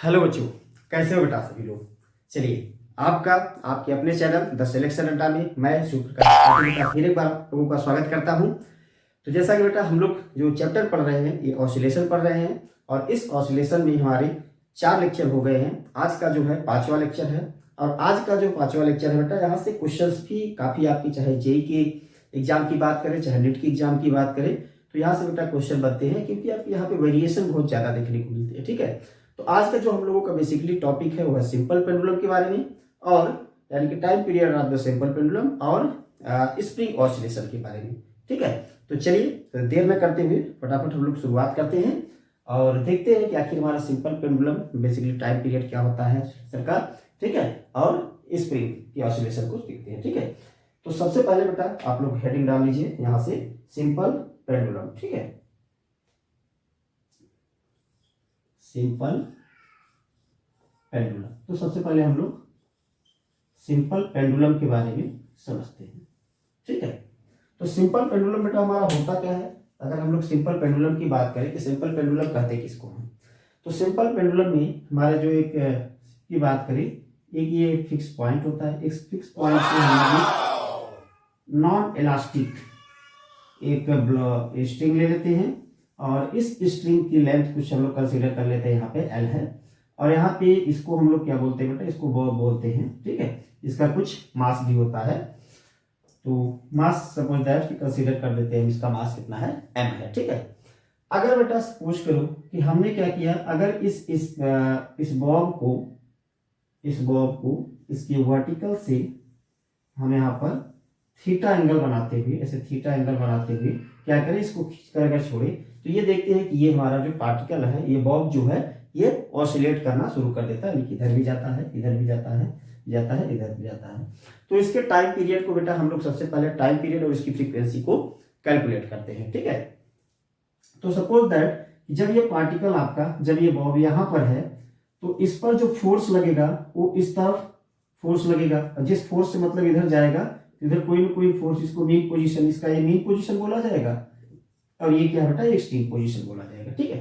Hello बच्चों, कैसे हो बेटा सभी लोग। चलिए, आपका आपके अपने चैनल द सिलेक्शन अड्डा में मैं शिवप्रकाश बेटा फिर एक बार लोगों का स्वागत करता हूं। तो जैसा कि बेटा हम लोग जो चैप्टर पढ़ रहे हैं ये ऑसिलेशन पढ़ रहे हैं और इस ऑसिलेशन में हमारे 4 लेक्चर हो गए हैं। आज का जो है 5वां लेक्चर है और आज का जो 5वां लेक्चर है बेटा यहाँ से क्वेश्चंस भी काफ़ी आपकी, चाहे जेई के एग्जाम की बात करें चाहे नीट की एग्जाम की बात करें, तो यहाँ से बेटा क्वेश्चन बनते हैं क्योंकि आपको यहाँ पे वेरिएशन बहुत ज़्यादा देखने को मिलती है। ठीक है, तो आज का जो हम लोगों का बेसिकली टॉपिक है वह सिंपल पेंडुलम के बारे में और यानी कि time period of the simple pendulum और स्प्रिंग ऑसिलेशन के बारे में। ठीक है, तो चलिए तो देर न करते हुए फटाफट हम लोग शुरुआत करते हैं और देखते हैं कि आखिर हमारा simple pendulum basically time period क्या होता है सरकार। ठीक है, और स्प्रिंग की ऑसिलेशन को देखते हैं। ठीक है, तो सबसे पहले बेटा आप लोग हेडिंग डाल लीजिए यहाँ से सिंपल पेंडुलम। ठीक है, सिंपल पेंडुलम। तो सबसे पहले हम लोग सिंपल पेंडुलम के बारे में समझते हैं। ठीक है, तो सिंपल पेंडुलम बेटा हमारा होता क्या है। अगर हम लोग सिंपल पेंडुलम की बात करें कि सिंपल पेंडुलम कहते हैं किसको हम, तो सिंपल पेंडुलम में हमारे जो एक की बात करें, एक ये फिक्स पॉइंट होता है। इस फिक्स पॉइंट से हम नॉन इलास्टिक एक स्ट्रिंग ले लेते हैं और इस स्ट्रिंग की लेंथ कुछ हम लोग कंसीडर कर लेते हैं, यहाँ पे एल है और यहाँ पे इसको हम लोग क्या बोलते हैं बेटा, इसको बॉब बोलते हैं। ठीक है, इसका कुछ मास भी होता है, तो मास सपोज दैट कि कंसीडर कर देते हैं इसका मास कितना है, एम है। ठीक है, अगर बेटा सपोज करो कि हमने क्या किया, अगर इस बॉब को इसकी वर्टिकल से हम यहाँ पर थीटा एंगल बनाते हुए, ऐसे थीटा एंगल बनाते हुए क्या करें, इसको खींचकर अगर छोड़े तो ये देखते हैं कि ये हमारा जो पार्टिकल है, ये बॉब जो है ये ऑसिलेट करना शुरू कर देता है, यानी कि इधर भी जाता है, इधर भी जाता है, इधर भी जाता है। तो इसके टाइम पीरियड को बेटा हम लोग सबसे पहले टाइम पीरियड और इसकी फ्रीक्वेंसी को कैलकुलेट करते हैं। ठीक है, तो सपोज दैट जब ये पार्टिकल आपका, जब ये बॉब यहाँ पर है तो इस पर जो फोर्स लगेगा वो इस तरफ फोर्स लगेगा, जिस फोर्स से मतलब इधर जाएगा, इधर कोई ना कोई फोर्स, इसको मीन पोजीशन, इसका ये मीन पोजीशन बोला जाएगा और ये क्या बेटा, एक्सट्रीम पोजीशन बोला जाएगा। ठीक है,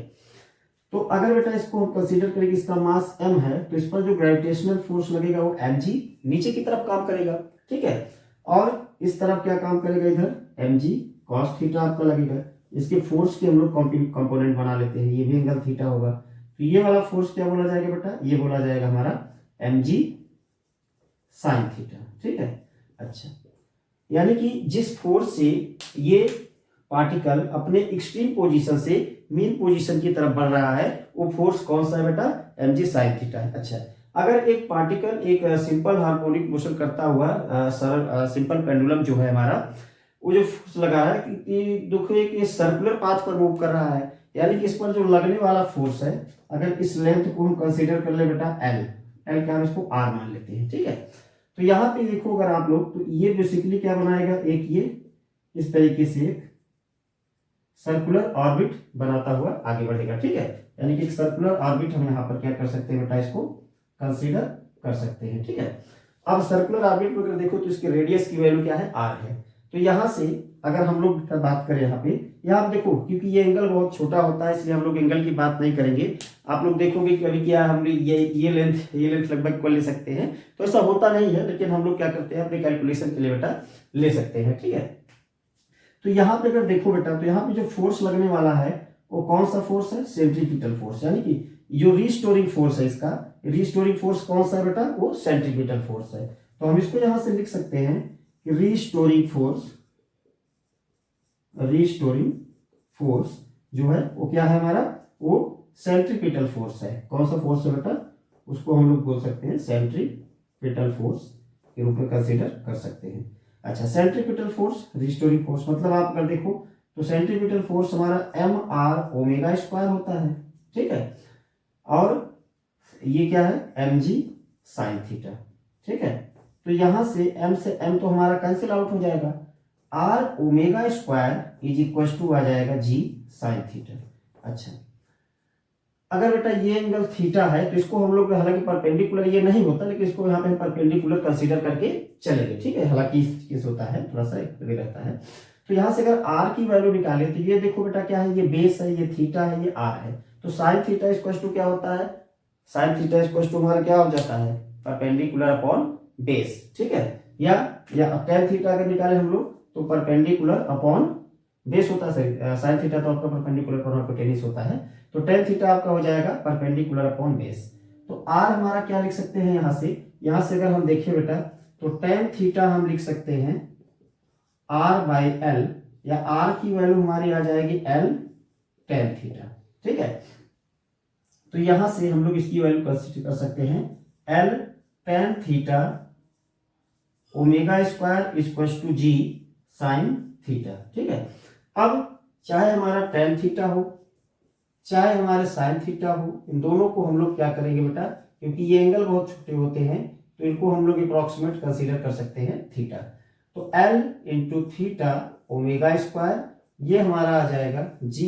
तो अगर बेटा इसको हम कंसीडर करें कि इसका मास m है तो इस पर जो ग्रेविटेशनल फोर्स लगेगा वो mg नीचे की तरफ काम करेगा। ठीक है, और इस तरफ क्या काम करेगा, इधर mg cos थीटा आपका लगेगा। इसके फोर्स के हम लोग कंपोनेंट बना लेते हैं, ये भी एंगल थीटा होगा, तो ये वाला फोर्स क्या बोला जाएगा बेटा, ये बोला जाएगा हमारा mg sin थीटा। ठीक है, अच्छा, यानी कि जिस फोर्स से ये पार्टिकल अपने एक्सट्रीम पोजीशन से मीन पोजीशन की तरफ बढ़ रहा है वो फोर्स कौन सा है बेटा, mg sin थीटा है। अच्छा, अगर एक पार्टिकल एक सिंपल हार्मोनिक मोशन करता हुआ सरल सिंपल पेंडुलम जो है हमारा, वो जो फोर्स लगा रहा है कि देखो एक सर्कुलर पाथ पर मूव कर रहा है, यानी कि इस पर जो लगने वाला फोर्स है, अगर इस लेंथ को हम कंसीडर कर ले बेटा एल का हम इसको आर मान लेते हैं। ठीक है, तो यहाँ पे देखो अगर आप लोग, तो ये बेसिकली क्या बनाएगा, एक ये इस तरीके से एक सर्कुलर ऑर्बिट बनाता हुआ आगे बढ़ेगा। ठीक है, यानी कि एक सर्कुलर ऑर्बिट हम यहाँ पर क्या कर सकते हैं बेटा, इसको कंसीडर कर सकते हैं। ठीक है, अब सर्कुलर ऑर्बिट में अगर देखो तो इसके रेडियस की वैल्यू क्या है, आर है। तो यहाँ से अगर हम लोग बात करें यहाँ पे, यहाँ आप देखो क्योंकि ये एंगल बहुत छोटा होता है इसलिए हम लोग एंगल की बात नहीं करेंगे। आप लोग देखोगे कि अभी क्या हम ये लेंथ लगभग इक्वल ले सकते हैं, तो ऐसा होता नहीं है, लेकिन हम लोग क्या करते हैं अपने कैलकुलेशन के लिए बेटा ले सकते हैं। ठीक है, तो यहाँ पे अगर देखो बेटा, तो यहाँ पे जो फोर्स लगने वाला है वो कौन सा फोर्स है, सेंट्रीपिटल फोर्स, यानी कि जो रीस्टोरिंग फोर्स है, इसका रीस्टोरिंग फोर्स कौन सा है बेटा, वो सेंट्रीपिटल फोर्स है। तो हम इसको यहां से लिख सकते हैं कि रीस्टोरिंग फोर्स जो है वो क्या है हमारा, वो सेंट्रीपिटल फोर्स है। कौन सा फोर्स है बेटा, उसको हम लोग बोल सकते हैं सेंट्रीपिटल फोर्स के रूप में कंसीडर कर सकते हैं। अच्छा, सेंट्रीपिटल फोर्स, रिस्टोरिंग फोर्स, मतलब आप अगर देखो तो सेंट्रीपिटल फोर्स हमारा एम आर ओमेगा स्क्वायर होता है। ठीक है, और ये क्या है, एम जी साइन थीटा। ठीक है, तो यहां से एम से एम तो हमारा कैंसिल आउट हो जाएगा, R omega square is equal to आ जाएगा जी साइन थीटा। अच्छा, अगर बेटा ये एंगल थीटा है तो इसको हम लोग, हालांकि परपेंडिकुलर ये नहीं होता, लेकिन इसको यहाँ पे हम परपेंडिकुलर कंसीडर करके चलेंगे। ठीक है, हालांकि किस होता है थोड़ा सा भी रहता है। तो यहाँ से अगर आर की वैल्यू निकाले तो ये देखो बेटा क्या है, ये बेस है, ये थीटा है, ये आर है, तो साइन थीटा इक्वल टू क्या होता है, साइन थीटा इक्वल टू हमारा क्या हो जाता है, परपेंडिकुलर अपॉन बेस, ठीक है। या टेन थीटा अगर निकाले हम लोग तो परपेंडिकुलर अपॉन बेस होता है, साइन थीटा तो आपका परपेंडिकुलर अपॉन हाइपोटेन्यूज होता है, तो टेन थीटा आपका हो जाएगा परपेंडिकुलर अपॉन बेस। तो आर हमारा क्या लिख सकते हैं यहाँ से अगर हम देखें बेटा तो टेन थीटा हम लिख सकते हैं आर बाई एल, या आर की वैल्यू हमारी आ जाएगी एल टेन थीटा, ठीक है। तो यहां से हम लोग इसकी वैल्यू कंसीडर कर सकते हैं L tan theta omega square equal to ji sine theta, ठीक है। अब चाहे हमारा टेन थीटा हो चाहे हमारे साइन थीटा हो, इन दोनों को हम लोग क्या करेंगे बेटा, क्योंकि ये एंगल बहुत छोटे होते हैं तो इनको हम लोग अप्रोक्सीमेट कंसीडर कर सकते हैं थीटा। तो L into theta omega square, ये हमारा आ जाएगा G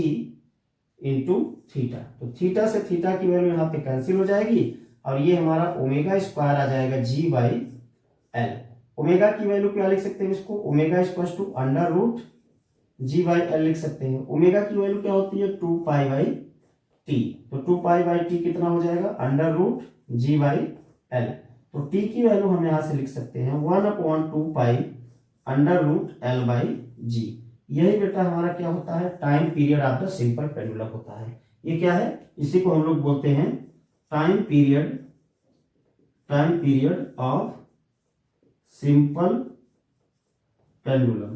इंटू थीटा। तो थीटा से थीटा की वैल्यू यहाँ पे कैंसिल हो जाएगी और ये हमारा ओमेगा स्क्वायर आ जाएगा G बाई एल। ओमेगा की वैल्यू क्या लिख सकते हैं इसको, omega equal to under root G by L लिख सकते हैं। ओमेगा की वैल्यू क्या होती है, 2 पाई बाई टी, तो 2 पाई बाई टी कितना हो जाएगा, under root G by L. तो टी की वैल्यू हम यहां से लिख सकते हैं 1/2 pi under root L by G. यही बेटा हमारा क्या होता है, time period of the simple pendulum होता है। ये क्या है, इसी को हम लोग बोलते हैं time period of simple pendulum,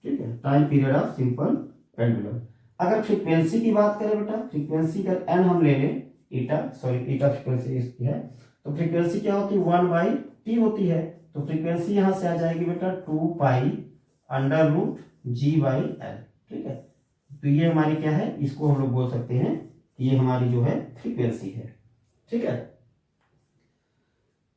ठीक है, time period of simple pendulum. अगर फ्रीक्वेंसी की बात करें बेटा, फ्रीक्वेंसी अगर एन हम ले लें, ईटा फ्रीक्वेंसी इसकी है, तो फ्रीक्वेंसी क्या होती है 1 बाई टी होती है। तो फ्रीक्वेंसी यहां से आ जाएगी बेटा 2 pi under root g by L, ठीक है। तो ये हमारी क्या है, इसको हम लोग बोल सकते हैं ये हमारी जो है फ्रीक्वेंसी है, ठीक है।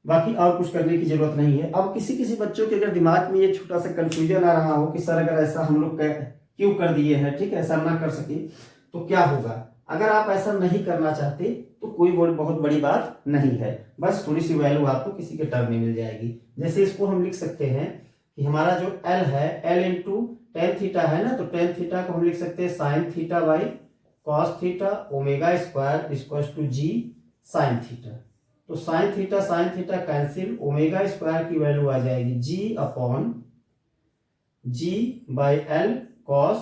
बाकी और कुछ करने की जरूरत नहीं है। अब किसी बच्चों के अगर दिमाग में ये छोटा सा कंफ्यूजन आ रहा हो कि सर अगर ऐसा हम लोग क्यों कर दिए हैं, ठीक है, ऐसा ना कर सके तो क्या होगा। अगर आप ऐसा नहीं करना चाहते तो कोई बहुत बड़ी बात नहीं है, बस थोड़ी सी वैल्यू आपको किसी के टर्म में मिल जाएगी। जैसे इसको हम लिख सकते हैं कि हमारा जो एल है, एल इंटू टेन थीटा है ना, तो टेन थीटा को हम लिख सकते हैं sine theta by cos theta omega square equal to ji sine theta. तो sine theta cancel, omega square की वैल्यू आ जाएगी G upon G by L cos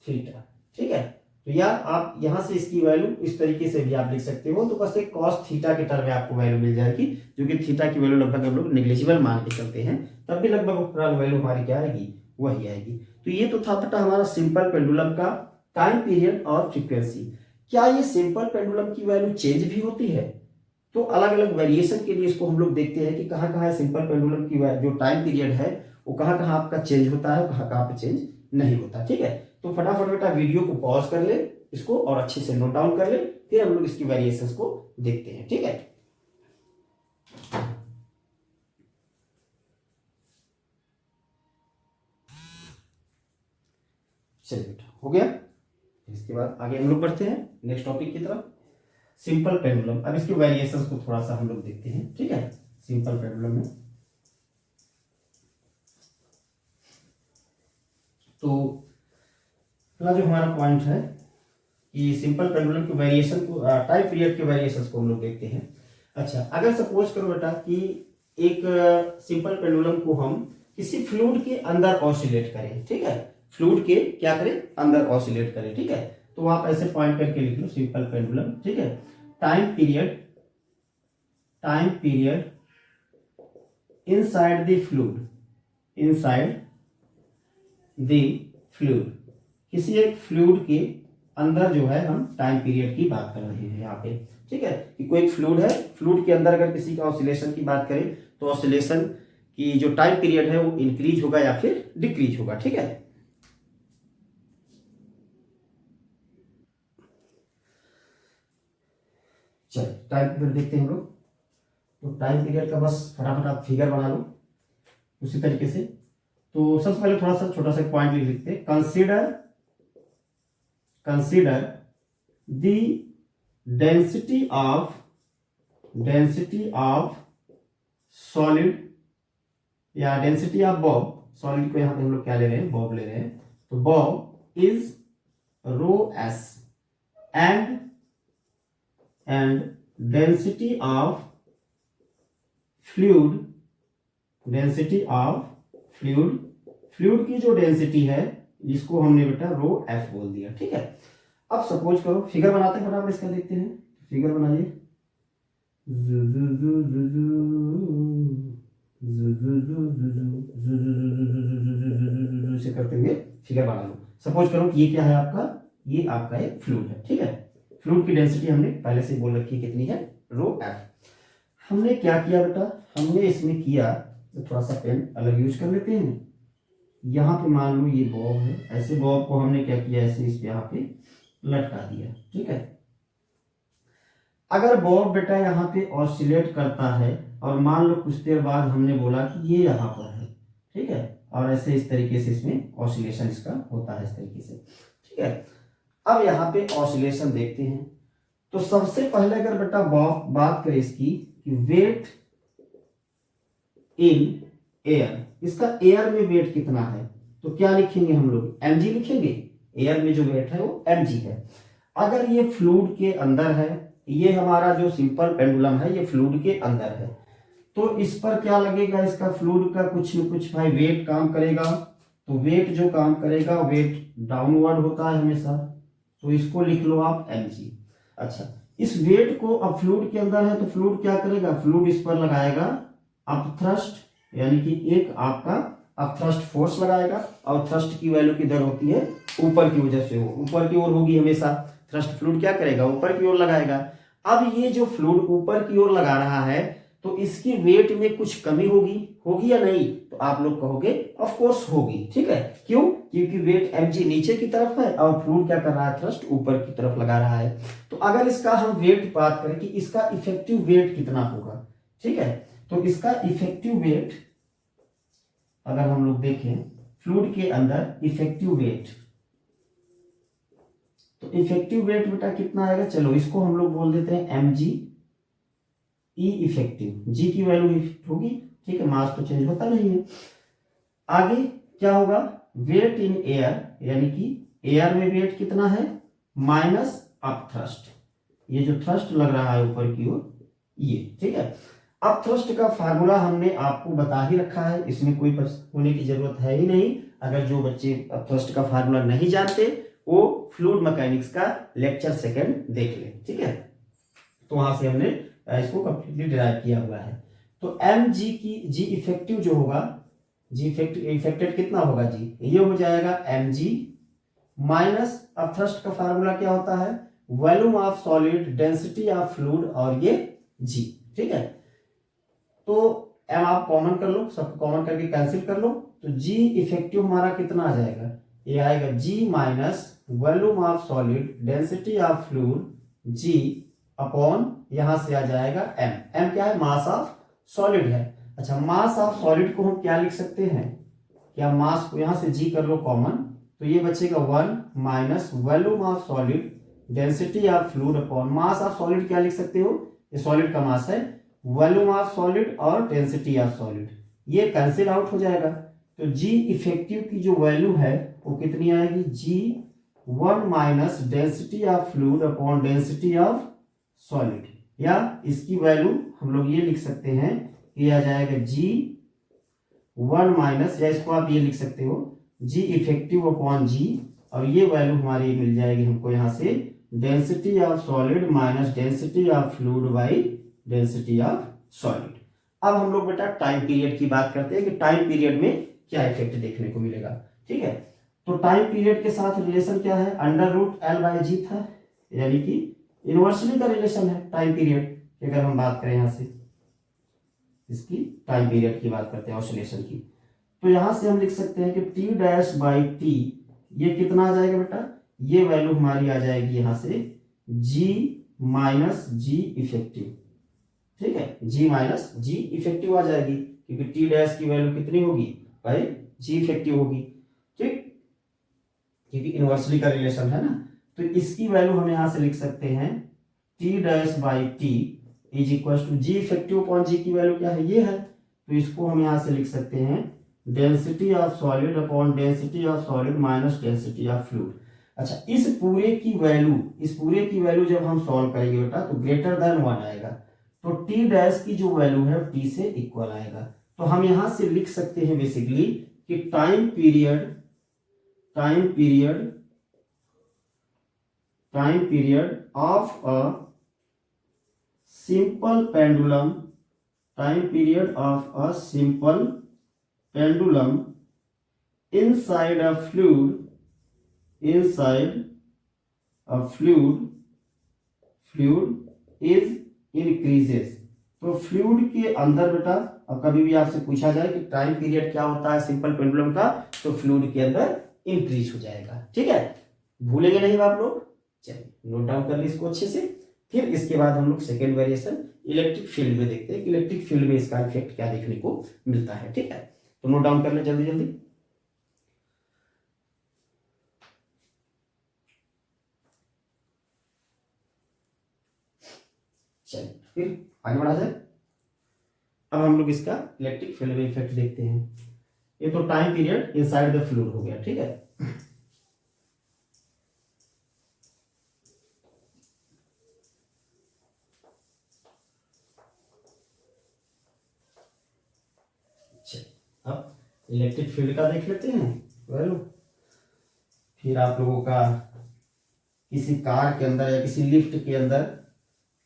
theta, ठीक है। तो या आप यहां से इसकी वैल्यू इस तरीके से भी आप लिख सकते हो, तो बस एक कॉस थीटा के टर्म में आपको वैल्यू मिल जाएगी, जो कि थीटा की वैल्यू लगभग हम लोग नेग्लिजिबल मान के चलते हैं, तब भी लगभग वैल्यू हमारी क्या आएगी, वही आएगी। तो ये तो था बेटा हमारा सिंपल पेंडुलम का टाइम पीरियड और फ्रीक्वेंसी। क्या ये सिंपल पेंडुलम की वैल्यू चेंज भी होती है? तो अलग अलग वेरिएशन के लिए इसको हम लोग देखते हैं कि कहाँ कहाँ सिंपल पेंडुलम की जो टाइम पीरियड है वो कहाँ कहाँ आपका चेंज होता है, कहाँ कहाँ पे चेंज नहीं होता, ठीक है। तो फटाफट बेटा वीडियो को पॉज कर ले इसको और अच्छे से नोट डाउन कर ले, फिर हम लोग इसकी वेरिएशंस को देखते हैं, ठीक है। चलिए बेटा हो गया। इसके बाद आगे हम लोग बढ़ते हैं नेक्स्ट टॉपिक की तरफ, सिंपल पेंडुलम। अब इसके वेरिएशंस को थोड़ा सा हम लोग देखते हैं, ठीक है। सिंपल पेंडुलम में तो पहला जो हमारा पॉइंट है कि सिंपल पेंडुलम के वेरिएशन को, टाइम पीरियड के वेरिएशंस को हम लोग देखते हैं। अच्छा, अगर सपोज करो बेटा कि एक सिंपल पेंडुलम को हम किसी फ्लूइड के अंदर ऑसिलेट करें, ठीक है, फ्लूइड के क्या करें, अंदर ऑसिलेट करें, ठीक है। तो आप ऐसे पॉइंट करके लिख लो सिंपल पेंडुलम, ठीक है। Time period inside the fluid, किसी एक फ्लूइड के अंदर जो है हम टाइम पीरियड की बात कर रहे हैं यहाँ पे, ठीक है। कि कोई एक फ्लूइड है, फ्लूइड के अंदर अगर किसी का ऑसिलेशन की बात करें तो ऑसिलेशन की जो टाइम पीरियड है वो इंक्रीज होगा या फिर डिक्रीज होगा, ठीक है। चलिए टाइम पीरियड देखते हैं हम लोग। तो टाइम पीरियड का बस फटाफट आप फिगर बना लो उसी तरीके से। तो सबसे पहले थोड़ा सा छोटा सा पॉइंट लिख लेते हैं, consider the density of solid या डेंसिटी ऑफ बॉब। सॉलिड को यहां पे हम लोग क्या ले रहे हैं, बॉब ले रहे हैं। तो bob is rho S and density of fluid, density of fluid, fluid की जो डेंसिटी है इसको हमने बेटा रो एफ बोल दिया। ठीक है, अब सपोज करो फिगर बनाते हैं, फटाफट इसका देखते हैं। फिगर बनाइए, से करते हुए फिगर बना लो। सपोज करो कि ये क्या है आपका, ये आपका एक फ्लूइड है। ठीक है, फ्लूइड की डेंसिटी हमने पहले से बोल रखी है कितनी है, रो एफ। हमने क्या किया बेटा, हमने इसमें किया तो थोड़ा सा पेन अलग यूज कर लेते हैं। यहाँ पे मान लो ये बॉब है, ऐसे बॉब को हमने क्या किया, ऐसे इस यहाँ पे लटका दिया। ठीक है, अगर बॉब बेटा यहाँ पे ऑसिलेट करता है और मान लो कुछ देर बाद हमने बोला कि ये यहाँ पर है, ठीक है, और ऐसे इस तरीके से इसमें ऑसिलेशन इसका होता है इस तरीके से। ठीक है, अब यहाँ पे ऑसिलेशन देखते हैं। तो सबसे पहले अगर बेटा बॉब बात करें इसकी कि वेट इन एयर, इसका एयर में वेट कितना है, तो क्या लिखेंगे हम लोग, mg लिखेंगे। एयर में जो वेट है वो mg है। अगर ये फ्लूइड के अंदर है, ये हमारा जो सिंपल पेंडुलम है ये फ्लूइड के अंदर है, तो इस पर क्या लगेगा, इसका फ्लूइड का कुछ न कुछ भाई वेट काम करेगा। तो वेट जो काम करेगा वेट डाउनवर्ड होता है हमेशा, तो इसको लिख लो आप mg। अच्छा, इस वेट को अब फ्लूइड के अंदर है तो फ्लूइड क्या करेगा, फ्लूइड इस पर लगाएगा अपथ्रस्ट, यानी कि एक आपका अपथ्रस्ट फोर्स लगाएगा, और थ्रस्ट की वैल्यू किधर होती है, ऊपर की वजह से, वो ऊपर की ओर होगी हमेशा। थ्रस्ट फ्लूइड क्या करेगा, ऊपर की ओर लगाएगा। अब ये जो फ्लूइड ऊपर की ओर लगा रहा है तो इसकी वेट में कुछ कमी होगी, होगी या नहीं, तो आप लोग कहोगे ऑफ कोर्स होगी। ठीक है, क्यों, क्योंकि वेट mg नीचे की तरफ है और फ्लूइड क्या कर रहा है, थ्रस्ट ऊपर की तरफ लगा रहा है। तो अगर इसका हम वेट बात करें कि इसका इफेक्टिव वेट कितना होगा, ठीक है, तो इसका इफेक्टिव वेट अगर हम लोग देखें फ्लूइड के अंदर इफेक्टिव वेट, तो इफेक्टिव वेट बेटा कितना आएगा, चलो इसको हम लोग बोल देते हैं mg ई इफेक्टिव, g की वैल्यू होगी। ठीक है, मास तो चेंज होता नहीं है। आगे क्या होगा, वेट इन एयर, यानी कि एयर में वेट कितना है, माइनस अप थ्रस्ट, ये जो थ्रस्ट लग रहा है ऊपर की ओर ये। ठीक है, अब थ्रस्ट का फार्मूला हमने आपको बता ही रखा है, इसमें कोई होने की जरूरत है ही नहीं। अगर जो बच्चे थ्रस्ट का फार्मूला नहीं जानते वो फ्लूइड मैकेनिक्स का लेक्चर सेकंड देख ले। ठीक है, तो वहां से हमने इसको कंप्लीटली डिराइव किया हुआ है। तो mg की g इफेक्टिव जो होगा, g इफेक्टेड कितना होगा, g ये हो जाएगा mg माइनस, अब थ्रस्ट का फार्मूला क्या होता है, volume of solid, density of fluid, और ये g। ठीक है, तो m आप कॉमन कर लो, सब कॉमन करके कैंसिल कर लो, तो g इफेक्टिव हमारा कितना आ जाएगा, ये आएगा g minus volume of solid, density of fluid, g upon यहां से आ जाएगा m। m क्या है, मास ऑफ सॉलिड है। अच्छा, मास ऑफ सॉलिड को हम क्या लिख सकते हैं, क्या मास को यहां से g कर लो कॉमन, तो ये बचेगा 1 minus volume of solid, density of fluid upon mass of solid, क्या लिख सकते हो, ये सॉलिड का मास है, वॉल्यूम ऑफ सॉलिड और डेंसिटी ऑफ सॉलिड, ये कैंसिल आउट हो जाएगा। तो g इफेक्टिव की जो वैल्यू है वो कितनी आएगी, g 1 minus density of fluid upon density of solid, या इसकी वैल्यू हम लोग ये लिख सकते हैं कि आ जाएगा g 1 माइनस, या इसको आप ये लिख सकते हो g इफेक्टिव अपॉन g, और ये वैल्यू हमारी मिल जाएगी हमको यहाँ से, density of solid minus density of fluid by density of solid. अब हम लोग बेटा टाइम पीरियड की बात करते हैं कि टाइम पीरियड में क्या इफेक्ट देखने को मिलेगा। ठीक है, तो टाइम पीरियड के साथ रिलेशन क्या है, अंडर रूट एल बाई जी था, यानी कि इनवर्सली का रिलेशन है टाइम पीरियड की। अगर हम बात करें यहां से इसकी टाइम पीरियड की बात करते हैं ऑसिलेशन की, तो यहां से हम लिख सकते हैं कि टी डैश बाई टी, ये कितना आ जाएगा बेटा, ये वैल्यू हमारी आ जाएगी यहां से जी माइनस जी इफेक्टिव। ठीक है, जी माइनस जी इफेक्टिव आ जाएगी, क्योंकि टी डैश की वैल्यू कितनी होगी भाई, जी इफेक्टिव होगी। ठीक, क्योंकि इनवर्सली का रिलेशन है ना, तो इसकी वैल्यू हम यहां से लिख सकते हैं T dash by T is equal to G effective upon G की वैल्यू क्या है, ये है, तो इसको हम यहां से लिख सकते हैं density of solid upon density of solid minus density of fluid. अच्छा, इस पूरे की वैल्यू जब हम सॉल्व करेंगे बेटा तो ग्रेटर देन 1 आएगा, तो टी डैश की जो वैल्यू है टी से इक्वल आएगा। तो हम यहां से लिख सकते हैं बेसिकली कि time period of a simple pendulum inside a fluid is increases। तो फ्लूइड के अंदर बेटा, अब कभी भी आपसे पूछा जाए कि टाइम पीरियड क्या होता है सिंपल पेंडुलम का, तो फ्लूइड के अंदर इंक्रीज हो जाएगा। ठीक है, भूलेंगे नहीं आप लोग। चलिए नोट डाउन कर ली इसको अच्छे से। फिर इसके बाद हम लोग सेकेंड वेरिएशन इलेक्ट्रिक फील्ड में देखते हैं कि इलेक्ट्रिक फील्ड में इसका इफेक्ट क्या देखने को मिलता है। ठीक है, तो नोट डाउन कर ले जल्दी जल्दी। चलिए फिर आगे बढ़ा जाए। अब हम लोग इसका इलेक्ट्रिक फील्ड में इफेक्ट देखते हैं। ये तो time period inside the fluid हो गया। ठीक है, अब इलेक्ट्रिक फील्ड का देख लेते हैं वैल्यू। फिर आप लोगों का किसी कार के अंदर या किसी लिफ्ट के अंदर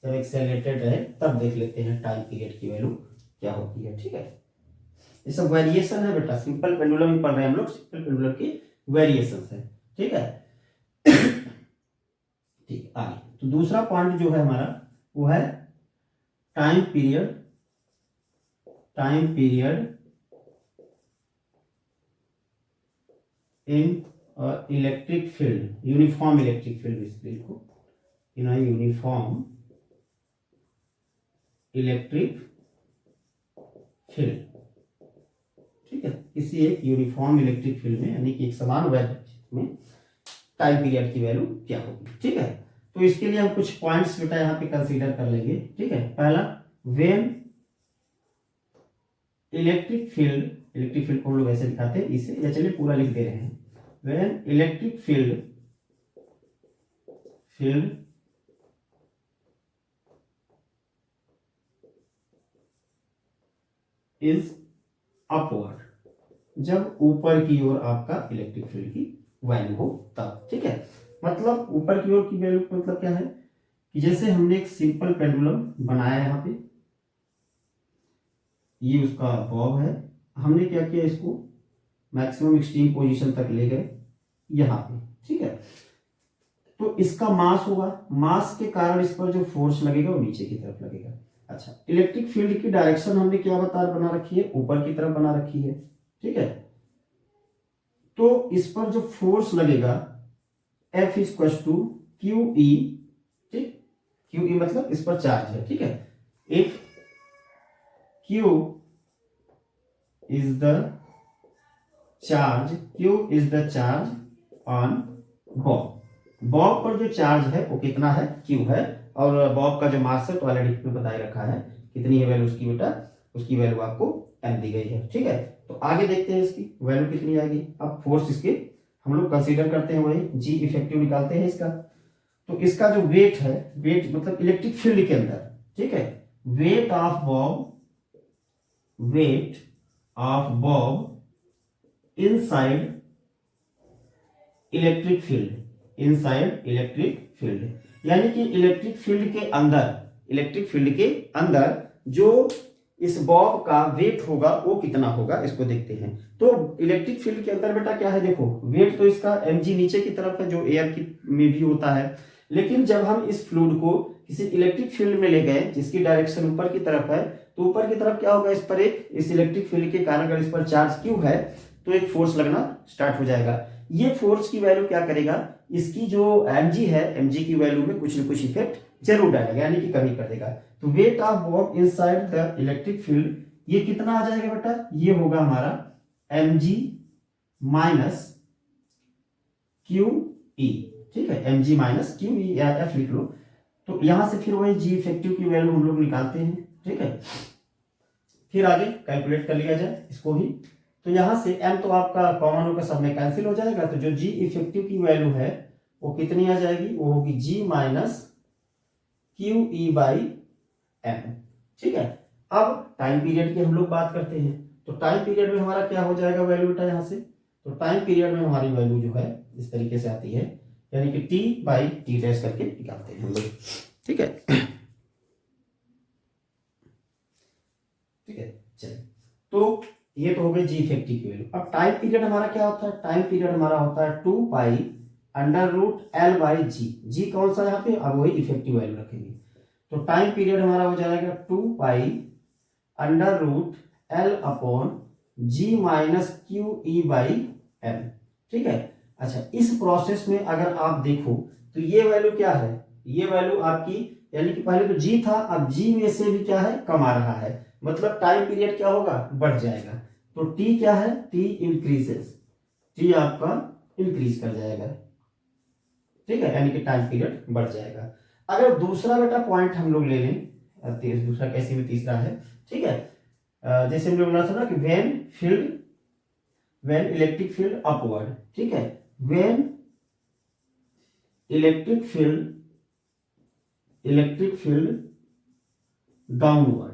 जब एक्सेलरेटेड है तब देख लेते हैं टाइम पीरियड की वैल्यू क्या होती है। ठीक है, ये सब वेरिएशन है बेटा, सिंपल पेंडुलम ही पढ़ रहे हैं हम लोग, सिंपल पेंडुलम की वेरिएशन है। ठीक है, ठीक आगे। तो दूसरा पॉइंट जो है हमारा वो है time period in electric field, uniform electric field इसको इन अ यूनिफॉर्म इलेक्ट्रिक फील्ड। ठीक है, किसी एक यूनिफॉर्म इलेक्ट्रिक फील्ड में, यानी कि एक समान वैल्यू में टाइम पीरियड की वैल्यू क्या होगी। ठीक है, तो इसके लिए हम कुछ पॉइंट्स बेटा यहाँ पे कंसीडर कर लेंगे। ठीक है, पहला व्हेन इलेक्ट्रिक फील्ड को हम लोग ऐसे दिखाते हैं इसे, या चलिए पूरा लिख दे रहे हैं। When electric field is upward, जब ऊपर की ओर आपका इलेक्ट्रिक फील्ड की वैल्यू हो तब। ठीक है, मतलब ऊपर की ओर की वैल्यू मतलब क्या है कि जैसे हमने एक सिंपल पेंडुलम बनाया, यहाँ पे ये उसका बॉब है, हमने क्या किया, इसको मैक्सिमम एक्सट्रीम पोजीशन तक ले गए यहाँ पे। ठीक है, तो इसका मास होगा, मास के कारण इस पर जो फोर्स लगेगा वो नीचे की तरफ लगेगा। अच्छा, इलेक्ट्रिक फील्ड की डायरेक्शन हमने क्या बना रखी है, ऊपर की तरफ बना रखी है। ठीक है, तो इस पर जो फोर्स लगेगा F = QE। ठीक, QE मतलब इस पर चार्ज है। ठीक है, if Q is the charge on Bob पर जो चार्ज है वो कितना है, Q है, और बॉब का जो मास है तो ऑलरेडी इसमें बताया रखा है कितनी है वैल्यू उसकी बेटा, उसकी वैल्यू आपको m दी गई है। ठीक है, तो आगे देखते हैं इसकी वैल्यू कितनी आएगी। अब फोर्स इसके हम लोग कंसीडर करते हैं, वही G इफेक्टिव निकालते हैं इसका। तो इसका जो वेट है, वेट मतलब इलेक्ट्रिक फील्ड के अंदर, ठीक है, weight of Bob inside electric field, यानी कि इलेक्ट्रिक फील्ड के अंदर जो इस बॉब का वेट होगा वो कितना होगा, इसको देखते हैं। तो इलेक्ट्रिक फील्ड के अंदर बेटा क्या है, देखो वेट तो इसका mg नीचे की तरफ है जो एयर की में भी होता है, लेकिन जब हम इस फ्लूइड को किसी इलेक्ट्रिक फील्ड में ले गए जिसकी डायरेक्शन ऊपर की तरफ है, तो ऊपर की तरफ क्या होगा, इस पर इस इलेक्ट्रिक फील्ड के कारण अगर इस पर चार्ज क्यू है तो एक फोर्स लगना स्टार्ट हो जाएगा। ये फोर्स की वैल्यू क्या करेगा, इसकी जो mg है, mg की वैल्यू में कुछ न कुछ इफेक्ट जरूर डालेगा, यानी कि कमी कर देगा। तो weight of Bob inside the electric field ये कितना आ जाएगा बेटा, ये होगा हमारा mg माइनस QE। ठीक है, mg माइनस QE या F लिख लो। तो यहां से फिर वही G इफेक्टिव की वैल्यू हम लोग निकालते हैं। ठीक है, फिर आगे कैलकुलेट कर लिया जाए इसको भी। तो यहां से m तो आपका कॉमन होकर सब में कैंसिल हो जाएगा, तो जो G इफेक्टिव की वैल्यू है वो कितनी आ जाएगी, वो होगी G minus Q E by M. ठीक है, अब टाइम पीरियड की हम लोग बात करते हैं। तो टाइम पीरियड में हमारा क्या हो जाएगा वैल्यू बेटा यहाँ से, तो टाइम पीरियड में हमारी वैल्यू जो है इस तरीके से आती है, यानी कि टी बाई टी डैश करके निकालते हैं हम लोग। ठीक है, ठीक है, चलिए। तो ये तो हो गई जी इफेक्टिव की वैल्यू। अब टाइम पीरियड हमारा क्या होता है, टाइम पीरियड हमारा होता है 2 pi under root L by G. G कौन सा यहाँ पे, अब वही इफेक्टिव वैल्यू रखेंगे। तो टाइम पीरियड हमारा हो जाएगा 2 pi under root L upon g minus Q E by M. ठीक है, अच्छा इस प्रोसेस में अगर आप देखो तो ये वैल्यू क्या है, ये वैल्यू आपकी, यानी कि पहले तो जी था, अब जी में से भी क्या है कम आ रहा है, मतलब टाइम पीरियड क्या होगा, बढ़ जाएगा। तो टी क्या है, टी इंक्रीजेस, टी आपका इंक्रीज कर जाएगा। ठीक है, यानी कि टाइम पीरियड बढ़ जाएगा। अगर दूसरा बेटा पॉइंट हम लोग ले लें, दूसरा कैसे भी तीसरा है। ठीक है, जैसे हमने बोला था ना कि व्हेन इलेक्ट्रिक फील्ड अपवर्ड। ठीक है, व्हेन इलेक्ट्रिक फील्ड डाउनवर्ड,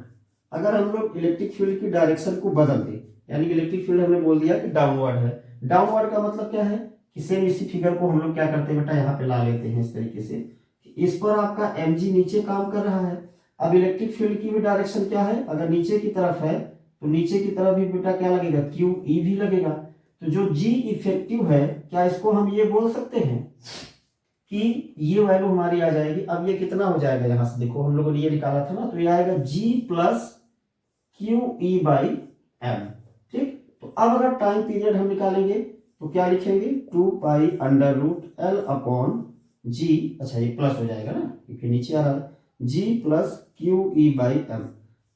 अगर हम लोग इलेक्ट्रिक फील्ड की डायरेक्शन को बदल दें, यानी कि इलेक्ट्रिक फील्ड हमने बोल दिया कि डाउनवर्ड है। डाउनवर्ड का मतलब क्या है कि सेम इसी फिगर को हम लोग क्या करते हैं बेटा, यहाँ पे ला लेते हैं इस तरीके से, इस पर आपका mg नीचे काम कर रहा है। अब इलेक्ट्रिक फील्ड की भी डायरेक्शन क्या है, अगर नीचे की तरफ है तो नीचे की तरफ भी बेटा क्या लगेगा, क्यू ई भी लगेगा। तो जो जी इफेक्टिव है, क्या इसको हम ये बोल सकते हैं कि ये वैल्यू हमारी आ जाएगी। अब ये कितना हो जाएगा, यहां से देखो हम लोगों ने ये निकाला था ना, तो ये आएगा G plus Q E by M. ठीक, तो अब अगर टाइम पीरियड हम निकालेंगे तो क्या लिखेंगे, 2 pi under root L upon G, अच्छा ये प्लस हो जाएगा ना क्योंकि नीचे आ रहा है, G plus Q E by M.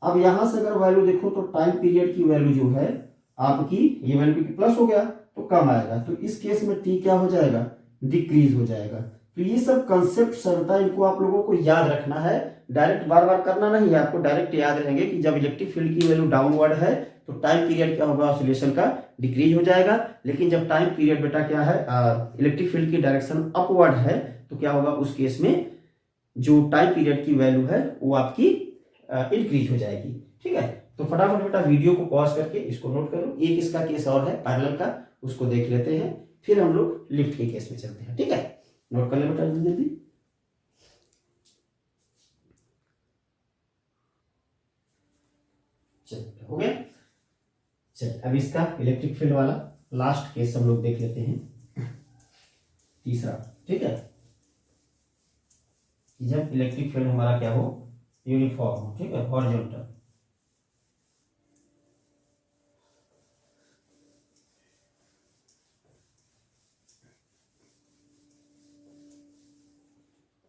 अब यहां से अगर वैल्यू देखो तो टाइम पीरियड की वैल्यू जो है आपकी, ये वैल्यू क्योंकि प्लस हो गया तो कम आएगा, तो इस केस में टी क्या हो जाएगा, डिक्रीज हो जाएगा। तो ये सब कंसेप्ट सरता, इनको आप लोगों को याद रखना है, डायरेक्ट बार बार करना नहीं है, आपको डायरेक्ट याद रहेंगे कि जब इलेक्ट्रिक फील्ड की वैल्यू डाउनवर्ड है तो टाइम पीरियड क्या होगा, ऑसिलेशन का डिक्रीज हो जाएगा। लेकिन जब टाइम पीरियड बेटा क्या है, इलेक्ट्रिक फील्ड की डायरेक्शन अपवर्ड है, तो क्या होगा उस केस में जो टाइम पीरियड की वैल्यू है वो आपकी इंक्रीज हो जाएगी। ठीक है, तो फटाफट बेटा वीडियो को पॉज करके इसको नोट करो। एक इसका केस और है पैरेलल का, उसको देख लेते हैं, फिर हम लोग लिफ्ट के केस में चलते हैं। ठीक है, नोट कर ले बेटा जल्दी। चल हो गया, चल अब इसका इलेक्ट्रिक फील्ड वाला लास्ट केस हम लोग देख लेते हैं, तीसरा। ठीक है, जब इलेक्ट्रिक फील्ड हमारा क्या हो, यूनिफॉर्म हो। ठीक है, हॉरिजॉन्टल।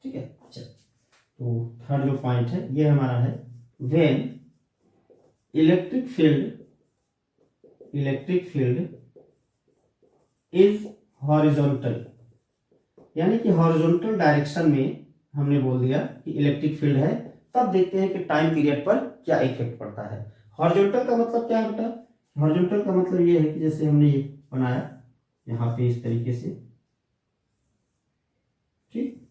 ठीक है, चल तो थर्ड जो पॉइंट है ये हमारा है, when electric field is horizontal, यानी कि हॉरिजॉन्टल डायरेक्शन में हमने बोल दिया कि इलेक्ट्रिक फील्ड है, तब देखते हैं कि टाइम पीरियड पर क्या इफेक्ट पड़ता है। हॉरिजॉन्टल का मतलब क्या है बेटा, हॉरिजॉन्टल का मतलब ये है कि जैसे हमने ये बनाया यहाँ पे इस तरीके से। ठीक,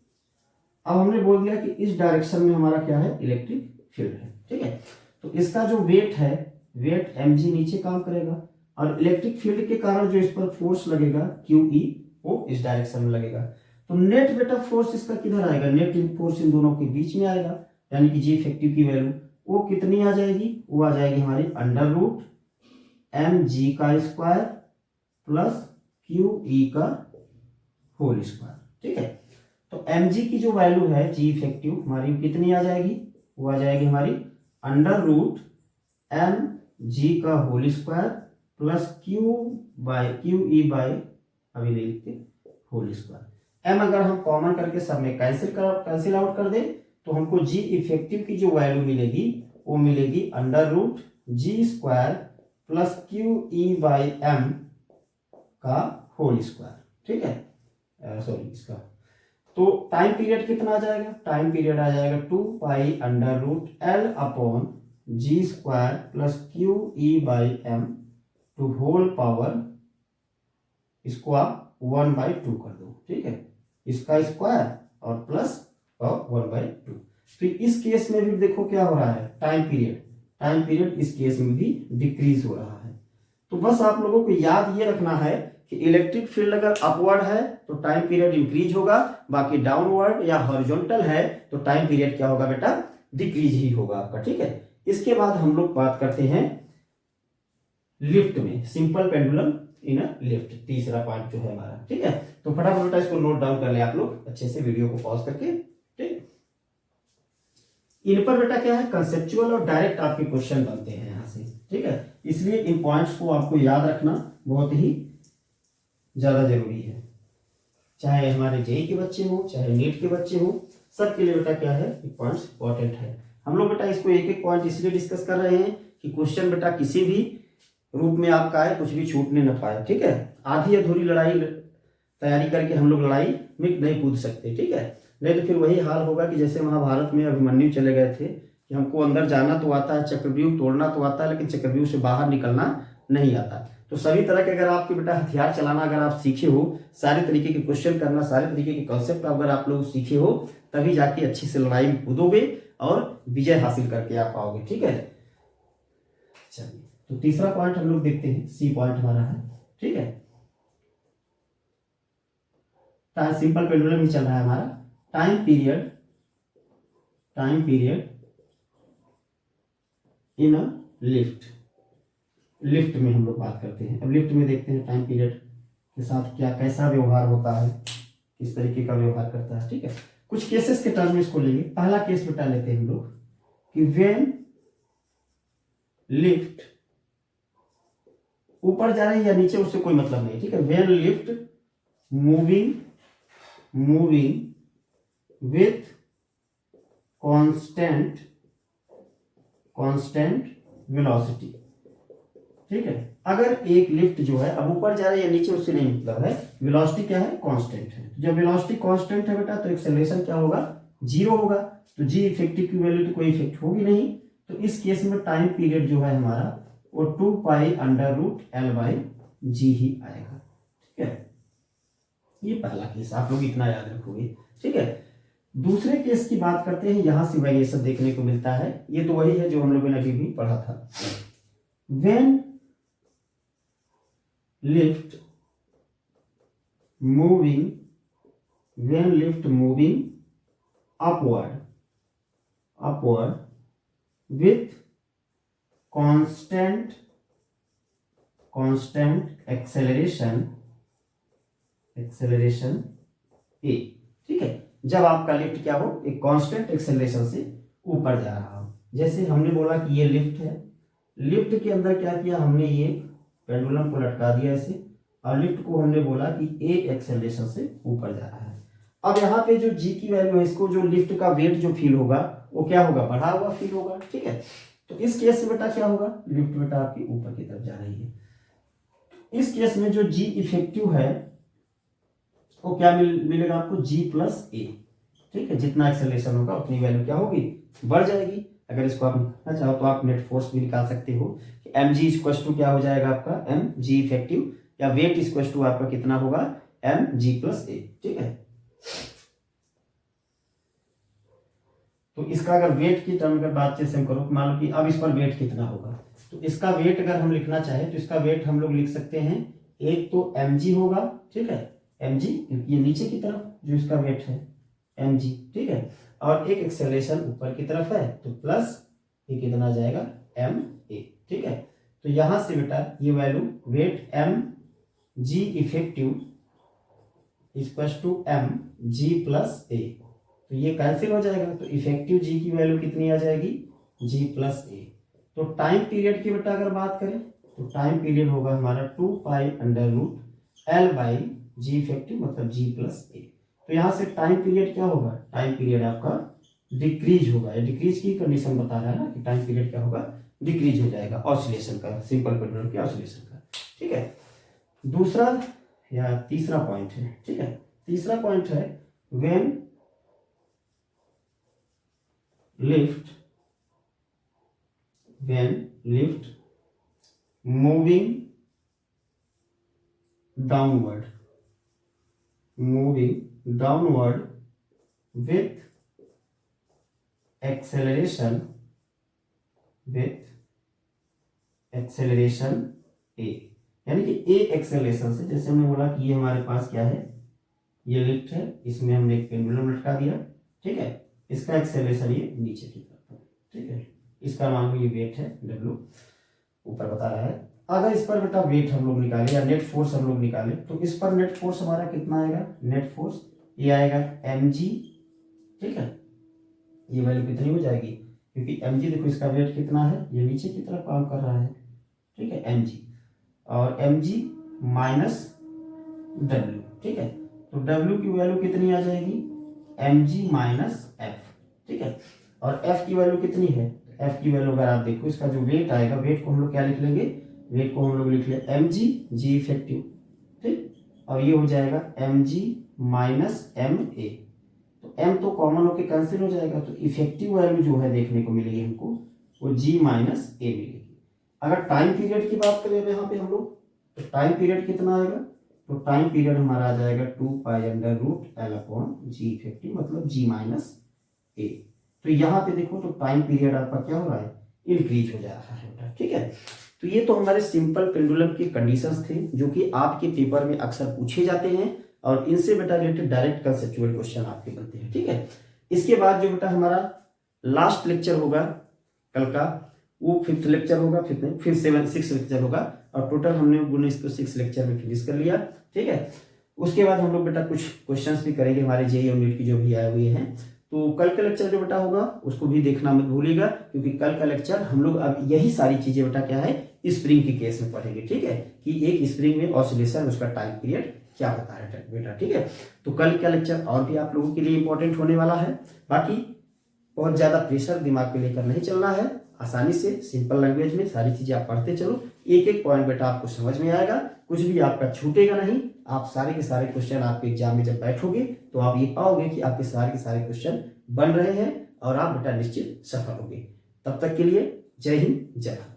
अब हमने बोल दिया कि इस डायरेक्शन में हमारा क्या है, इलेक्ट्रिक फील्ड है। ठीक है, तो इसका जो वेट है, वेट mg नीचे काम करेगा, और इलेक्ट्रिक फील्ड के कारण जो इस पर फोर्स लगेगा QE वो इस डायरेक्शन में लगेगा। तो नेट बेटा फोर्स इसका किधर आएगा, नेट फोर्स इन दोनों के बीच में आएगा, यानी कि जी इफेक्टिव की वैल्यू वो कितनी आ जाएगी, वो आ जाएगी हमारी अंडर रूट mg का स्क्वायर प्लस QE का होल स्क्वायर। ठीक है, तो mg की जो वैल्यू है जी इफेक्टिव हमारी कितनी आ जाएगी, वो आ जाएगी हमारी अंडर रूट mg का whole square plus QE by, अभी नहीं लिखते, होल स्क्वायर। m अगर हम कॉमन करके सब में कैंसिल आउट कर दें तो हमको जी इफेक्टिव की जो वैल्यू मिलेगी वो मिलेगी under root g square plus QE by m का होल स्क्वायर। ठीक है, सॉरी इसका, तो टाइम पीरियड कितना आ जाएगा, टाइम पीरियड आ जाएगा 2 pi under root L upon g square plus QE by m to whole power, इसको आप 1/2 कर दो। ठीक है, इसका स्क्वायर और प्लस और 1/2। तो इस केस में भी देखो क्या हो रहा है, टाइम पीरियड इस केस में भी डिक्रीज हो रहा है। तो बस आप लोगों को याद ये रखना है कि इलेक्ट्रिक फील्ड अगर अपवर्ड है तो टाइम पीरियड इंक्रीज होगा, बाकी डाउनवर्ड या हॉरिजॉन्टल है तो टाइम पीरियड क्या होगा बेटा, डिक्रीज ही होगा आपका। ठीक है, इसके बाद हम लोग बात करते हैं लिफ्ट में, simple pendulum in a lift, तीसरा पॉइंट जो है हमारा। ठीक है, तो फटाफट बेटा इसको नोट डाउन कर ले आप लोग अच्छे से, वीडियो को पॉज करके। ठीक, इन पर बेटा क्या है, कंसेप्चुअल और डायरेक्ट आपके क्वेश्चन बनते हैं यहां से। ठीक है, इसलिए इन पॉइंट्स को आपको याद रखना बहुत ही ज्यादा जरूरी है, चाहे हमारे जेई के बच्चे हो चाहे नीट के बच्चे हो, सबके लिए बेटा क्या है, पॉइंट्स इंपॉर्टेंट है। हम लोग बेटा इसको एक एक पॉइंट इसलिए डिस्कस कर रहे हैं कि क्वेश्चन बेटा किसी भी रूप में आपका आए, कुछ भी छूटने न पाए। ठीक है, आधी अधूरी लड़ाई तैयारी करके हम लोग लड़ाई में नहीं कूद सकते। ठीक है, नहीं तो फिर वही हाल होगा कि जैसे महाभारत में अभिमन्यु चले गए थे कि हमको अंदर जाना तो आता है, चक्रव्यूह तोड़ना तो आता है, लेकिन चक्रव्यूह से बाहर निकलना नहीं आता। तो सभी तरह के अगर आपके बेटा हथियार चलाना अगर आप सीखे हो, सारे तरीके के क्वेश्चन करना, सारे तरीके के कॉन्सेप्ट अगर आप लोग सीखे हो, तभी जाके अच्छी से लड़ाई में कूदोगे और विजय हासिल करके आप पाओगे। ठीक है, चलिए तो तीसरा पॉइंट हम लोग देखते हैं, सी पॉइंट हमारा है। ठीक है, सिंपल पेंडुलम ही चल रहा है हमारा। Time period in a lift में हम लोग बात करते हैं। अब लिफ्ट में देखते हैं टाइम पीरियड के साथ क्या कैसा व्यवहार होता है, किस तरीके का व्यवहार करता है। ठीक है, कुछ केसेस के टर्म में इसको लेंगे। पहला केस बेटा लेते हैं हम लोग कि व्हेन लिफ्ट ऊपर जा रही है या नीचे, उससे कोई मतलब नहीं। ठीक है, when lift moving with constant velocity. ठीक है, अगर एक लिफ्ट जो है अब ऊपर जा रही है या नीचे, उससे नहीं मतलब है, वेलोसिटी क्या है, कांस्टेंट है। जब वेलोसिटी कांस्टेंट है बेटा तो एक्सेलरेशन क्या होगा, 0 होगा। तो जी इफेक्टिव की वैल्यू तो कोई इफेक्ट होगी नहीं। तो इस केस में टाइम पीरियड जो है हमारा वो 2π√L/g ही आएगा। ठीक है, ये पहला केस आप लोग इतना याद रखोगे। ठीक है, दूसरे केस की बात करते हैं, यहां से वेरिएशन देखने को मिलता है। ये तो वही है जो हम लोगों ने अभी भी पढ़ा था। When lift moving upward with constant acceleration a। ठीक है, जब आपका लिफ्ट क्या हो, एक कांस्टेंट एक्सेलरेशन से ऊपर जा रहा हो। जैसे हमने बोला कि ये लिफ्ट है, लिफ्ट के अंदर क्या किया हमने, ये पेंडुलम को लटका दिया ऐसे, और लिफ्ट को हमने बोला कि ए एक्सेलरेशन से ऊपर जा रहा है। अब यहाँ पे जो जी की वैल्यू है, इसको जो लिफ्ट का वेट जो फील होगा वो क्या होगा, बढ़ा हुआ फील होगा। ठीक है, तो इस केस में बेटा क्या होगा, लिफ्ट बेटा आपकी ऊपर की तरफ जा रही है। इस केस में जो जी इफेक्टिव है वो क्या मिलेगा आपको, G+A। ठीक है, जितना एक्सेलरेशन होगा उतनी वैल्यू क्या होगी, बढ़ जाएगी। अगर इसको आप लिखना चाहो तो आप नेट फोर्स भी निकाल सकते हो कि mg क्या हो जाएगा आपका, mg इफेक्टिव, या वेट आपका कितना होगा, mg+A। ठीक है, तो इसका अगर वेट की टर्म में बात जैसे हम करो, मान लो कि अब इस पर वेट कितना होगा, तो इसका वेट अगर हम लिखना चाहें तो इसका वेट हम लोग लिख सकते हैं, एक तो mg होगा। ठीक है, mg ये नीचे की तरफ जो इसका वेट है mg। ठीक है, और एक एक्सेलरेशन ऊपर की तरफ है तो प्लस ये कितना आ जाएगा, ma। ठीक है, तो यहां से बेटा ये value weight mg effective mg+A, तो ये कैंसिल हो जाएगा। तो इफेक्टिव जी की वैल्यू कितनी आ जाएगी, G+A। तो टाइम पीरियड की बेटा अगर बात करें तो टाइम पीरियड होगा हमारा 2π√L/g इफेक्टिव मतलब G+A। तो यहां से टाइम पीरियड क्या होगा, टाइम पीरियड आपका डिक्रीज होगा। डिक्रीज की कंडीशन बता रहा है ना कि टाइम पीरियड क्या होगा, डिक्रीज हो जाएगा ऑसिलेशन का, सिंपल पेंडुलम के ऑसिलेशन का। ठीक है, दूसरा या तीसरा पॉइंट है। ठीक है, तीसरा पॉइंट है when lift moving downward with acceleration A, यानी कि ए एक्सेलरेशन से, जैसे हमने बोला कि ये हमारे पास क्या है, ये लिफ्ट है, इसमें हमने एक पेंडुलम लटका दिया, ठीक है, इसका एक्सेलरेशन ये नीचे की तरफ है, ठीक है, इसका मान लो ये वेट है W, ऊपर बता रहा है। अगर इस पर बेटा वेट हम लोग निकाले या नेट फोर्स हम लोग निकाले, तो इस पर नेट फोर्स हमारा कितना आएगा, नेट फोर्स ये आएगा mg, ठीक है, ये वैल्यू कितनी हो जाएगी, क्योंकि mg देखो इसका वेट कितना है, ये नीचे की तरफ काम कर रहा है, ठीक है, mg, और mg माइनस w, ठीक है, तो w की वैल्यू कितनी आ जाएगी, mg माइनस f, ठीक है, और f की वैल्यू कितनी है, f की वैल्यू अगर आप देखो, इसका जो वेट आएगा, वेट को हम लोग क्या लिख लेंगे, वेट को हम लोग लिख लेंगे mg, g इफेक्टिव, ठीक, और ये हो जाएगा mg माइनस ma, तो m तो कॉमन होकर कैंसिल हो जाएगा, तो इफेक्टिव वैल्यू जो है देखने को मिलेगी हमको, वो g माइनस a मिलेगी। अगर टाइम पीरियड की बात करें यहाँ पे हम लोग, तो टाइम पीरियड कितना आएगा, तो टाइम पीरियड हमारा आ जाएगा 2π/L/g इफेक्टिव, मतलब g माइनस a। तो यहाँ पे देखो तो टाइम पीरियड आपका क्या हो रहा है, इंक्रीज हो जा रहा है, ठीक है। तो ये तो हमारे सिंपल पेंडुलम के कंडीशंस थे, जो कि आपके पेपर में अक्सर पूछे जाते हैं, और इनसे बेटा रिलेटेड डायरेक्ट कंसेप्चुअल क्वेश्चन आपके बनते हैं, ठीक है। इसके बाद जो बेटा हमारा लास्ट लेक्चर होगा कल का, वो 5th लेक्चर होगा, 6th लेक्चर होगा, और टोटल हमने इसको 6 लेक्चर में फिनिश कर लिया, ठीक है। उसके बाद हम लोग बेटा कुछ क्वेश्चंस भी करेंगे हमारे जेईई और नीट की जो भी आए हुए हैं, तो कल का लेक्चर जो बेटा होगा उसको भी देखना मत भूलिएगा, क्योंकि कल का लेक्चर हम लोग अब यही सारी चीजें बेटा क्या है, स्प्रिंग के केस में पढ़ेंगे, ठीक है, कि एक स्प्रिंग में ऑसिलेशन, उसका टाइम पीरियड क्या होता है बेटा, ठीक है। तो कल का लेक्चर और भी आप लोगों के लिए इंपॉर्टेंट होने वाला है। बाकी बहुत ज्यादा प्रेशर दिमाग पे लेकर नहीं चलना है, आसानी से सिंपल लैंग्वेज में सारी चीजें आप पढ़ते चलो, एक एक पॉइंट बेटा आपको समझ में आएगा, कुछ भी आपका छूटेगा नहीं। आप सारे के सारे क्वेश्चन आपके एग्जाम में जब बैठोगे तो आप ये पाओगे कि आपके सारे के सारे क्वेश्चन बन रहे हैं, और आप बेटा निश्चित सफल होगे। तब तक के लिए जय हिंद, जय भारत।